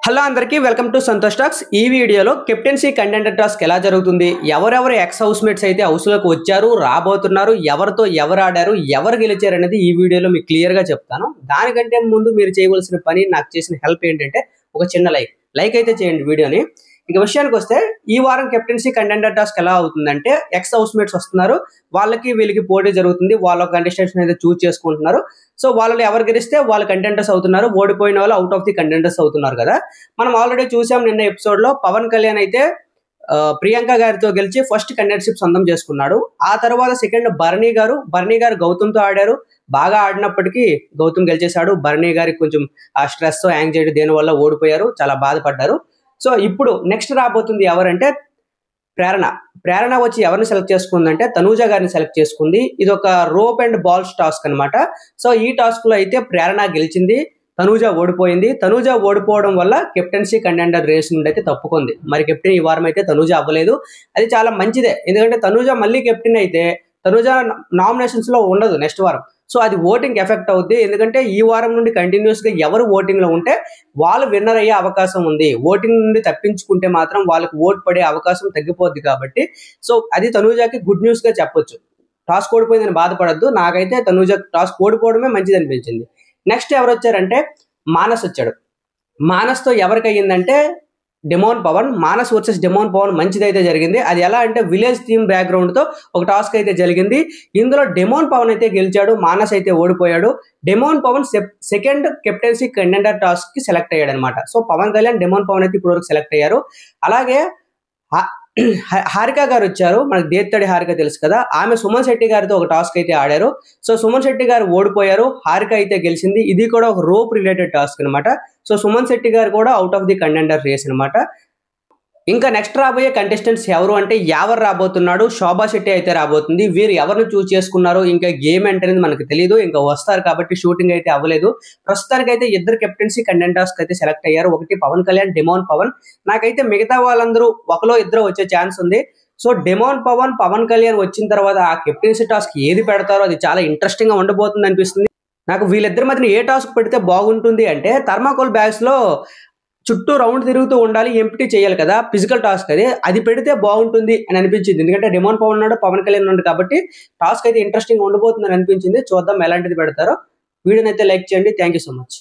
Hello అందరికీ welcome to Santosh talks. ఈ వీడియోలో కెప్టెన్సీ కంటెండర్ టాస్క్ ఎలా జరుగుతుంది, ఎవరెవరు ఎక్స్ హౌస్ మేట్స్ అయితే హౌస్లోకి వచ్చారు, రాబోతున్నారు, ఎవరితో ఎవరు ఆడారు, ఎవరు గెలిచారు అనేది ఈ వీడియోలో మీకు క్లియర్గా చెప్తాను. దానికంటే ముందు మీరు చేయవలసిన పని, నాకు చేసిన హెల్ప్ ఏంటంటే ఒక చిన్న లైక్ అయితే చేయండి వీడియోని. ఇక విషయానికి వస్తే ఈ వారం కెప్టెన్సీ కంటెండర్ టాస్క్ ఎలా అవుతుందంటే ఎక్స్ హౌస్ మేట్స్ వస్తున్నారు, వాళ్ళకి వీళ్ళకి పోటీ జరుగుతుంది, వాళ్ళ కంటెస్టెంట్స్ అయితే చూస్ చేసుకుంటున్నారు. సో వాళ్ళు ఎవరు గెలిస్తే వాళ్ళు కంటెండర్స్ అవుతున్నారు, ఓడిపోయిన వాళ్ళు అవుట్ ఆఫ్ ది కంటెండర్స్ అవుతున్నారు కదా. మనం ఆల్రెడీ చూసాం నిన్న ఎపిసోడ్లో పవన్ కళ్యాణ్ అయితే ప్రియాంక గారితో గెలిచి ఫస్ట్ కంటెండర్షిప్ సొంతం చేసుకున్నాడు. ఆ తర్వాత సెకండ్ భరణి గారు గౌతమ్తో ఆడారు. బాగా ఆడినప్పటికీ గౌతమ్ గెలిచేశాడు. భరణి గారికి కొంచెం ఆ స్ట్రెస్ యాంగ్జైటీ దేనివల్ల ఓడిపోయారు, చాలా బాధపడ్డారు. సో ఇప్పుడు నెక్స్ట్ రాబోతుంది ఎవరంటే ప్రేరణ వచ్చి ఎవరిని సెలెక్ట్ చేసుకుందంటే తనూజ గారిని సెలెక్ట్ చేసుకుంది. ఇది ఒక రోప్ అండ్ బాల్స్ టాస్క్ అనమాట. సో ఈ టాస్క్ లో అయితే ప్రేరణ గెలిచింది, తనూజ ఓడిపోయింది. తనూజ ఓడిపోవడం వల్ల కెప్టెన్సీ కంటెండర్ రేస్ నుండి అయితే తప్పుకుంది. మరి కెప్టెన్ ఈ వారం అయితే తనూజ అవ్వలేదు. అది చాలా మంచిదే, ఎందుకంటే తనూజ మళ్ళీ కెప్టెన్ అయితే తనూజ నామినేషన్స్ లో ఉండదు నెక్స్ట్ వారం. సో అది ఓటింగ్ ఎఫెక్ట్ అవుద్ది, ఎందుకంటే ఈ వారం నుండి కంటిన్యూస్ గా ఎవరు ఓటింగ్ లో ఉంటే వాళ్ళు విన్నర్ అయ్యే అవకాశం ఉంది. ఓటింగ్ నుండి తప్పించుకుంటే మాత్రం వాళ్ళకి ఓట్ పడే అవకాశం తగ్గిపోద్ది. కాబట్టి సో అది తనూజకి గుడ్ న్యూస్ గా చెప్పొచ్చు. టాస్క్ ఓడిపోయిందని బాధపడద్దు. నాకైతే తనూజ టాస్క్ ఓడిపోవడమే మంచిది అనిపించింది. నెక్స్ట్ ఎవరు వచ్చారంటే మానస్ వచ్చాడు. మానస్తో ఎవరికి అయ్యిందంటే demon Pavan. Manas versus demon Pavan మంచిదైతే జరిగింది. అది ఎలా అంటే విలేజ్ థీమ్ బ్యాక్గ్రౌండ్తో ఒక టాస్క్ అయితే జరిగింది. ఇందులో డెమోన్ పవన్ అయితే గెలిచాడు, మానస్ అయితే ఓడిపోయాడు. Demon Pawan second captaincy contender task కి సెలెక్ట్ అయ్యాడు అనమాట. సో పవన్ కళ్యాణ్, డెమోన్ పవన్ అయితే ఇప్పటివరకు సెలెక్ట్ అయ్యారు. అలాగే హారిక గారు వచ్చారు. మనకు దేత్తడి హారిక తెలుసు కదా, ఆమె సుమన్ శెట్టి గారితో ఒక టాస్క్ అయితే ఆడారు. సో సుమన్ శెట్టి గారు ఓడిపోయారు, హారిక అయితే గెలిచింది. ఇది కూడా ఒక రోప్ రిలేటెడ్ టాస్క్ అనమాట. సో సుమన్ శెట్టి గారు కూడా out of the contender race అనమాట. ఇంకా నెక్స్ట్ రాబోయే కంటెస్టెంట్స్ ఎవరు అంటే యావర్ రాబోతున్నాడు, శోభా శెట్టి అయితే రాబోతుంది. వీరు ఎవరిని చూస్ చేసుకున్నారో ఇంకా గేమ్ ఏంటనేది మనకు తెలియదు, ఇంకా వస్తారు కాబట్టి షూటింగ్ అయితే అవ్వలేదు. ప్రస్తుతానికి అయితే ఇద్దరు కెప్టెన్సీ కంటెండర్స్ అయితే సెలెక్ట్ అయ్యారు. ఒకటి పవన్ కళ్యాణ్, డెమోన్ పవన్. నాకైతే మిగతా వాళ్ళందరూ ఒకలో ఇద్దరు వచ్చే ఛాన్స్ ఉంది. సో డెమోన్ పవన్, పవన్ కళ్యాణ్ వచ్చిన తర్వాత ఆ కెప్టెన్సీ టాస్క్ ఏది పెడతారో అది చాలా ఇంట్రెస్టింగ్ గా ఉండబోతుంది అనిపిస్తుంది నాకు. వీళ్ళిద్దరి మధ్యన ఏ టాస్క్ పెడితే బాగుంటుంది అంటే థర్మాకోల్ బ్యాగ్స్ లో చుట్టూ రౌండ్ తిరుగుతూ ఉండాలి, ఎంపిటీ చేయాలి కదా, ఫిజికల్ టాస్క్ అది పెడితే బాగుంటుంది అని అనిపించింది. ఎందుకంటే డెమోన్ పవన్ ఉన్నాడు, పవన్ కళ్యాణ్ ఉన్నాడు కాబట్టి టాస్క్ అయితే ఇంట్రెస్టింగ్ ఉండబోతుంది అని అనిపించింది. చూద్దాం ఎలాంటిది పెడతారో. వీడియోని అయితే లైక్ చేయండి. Thank you so much.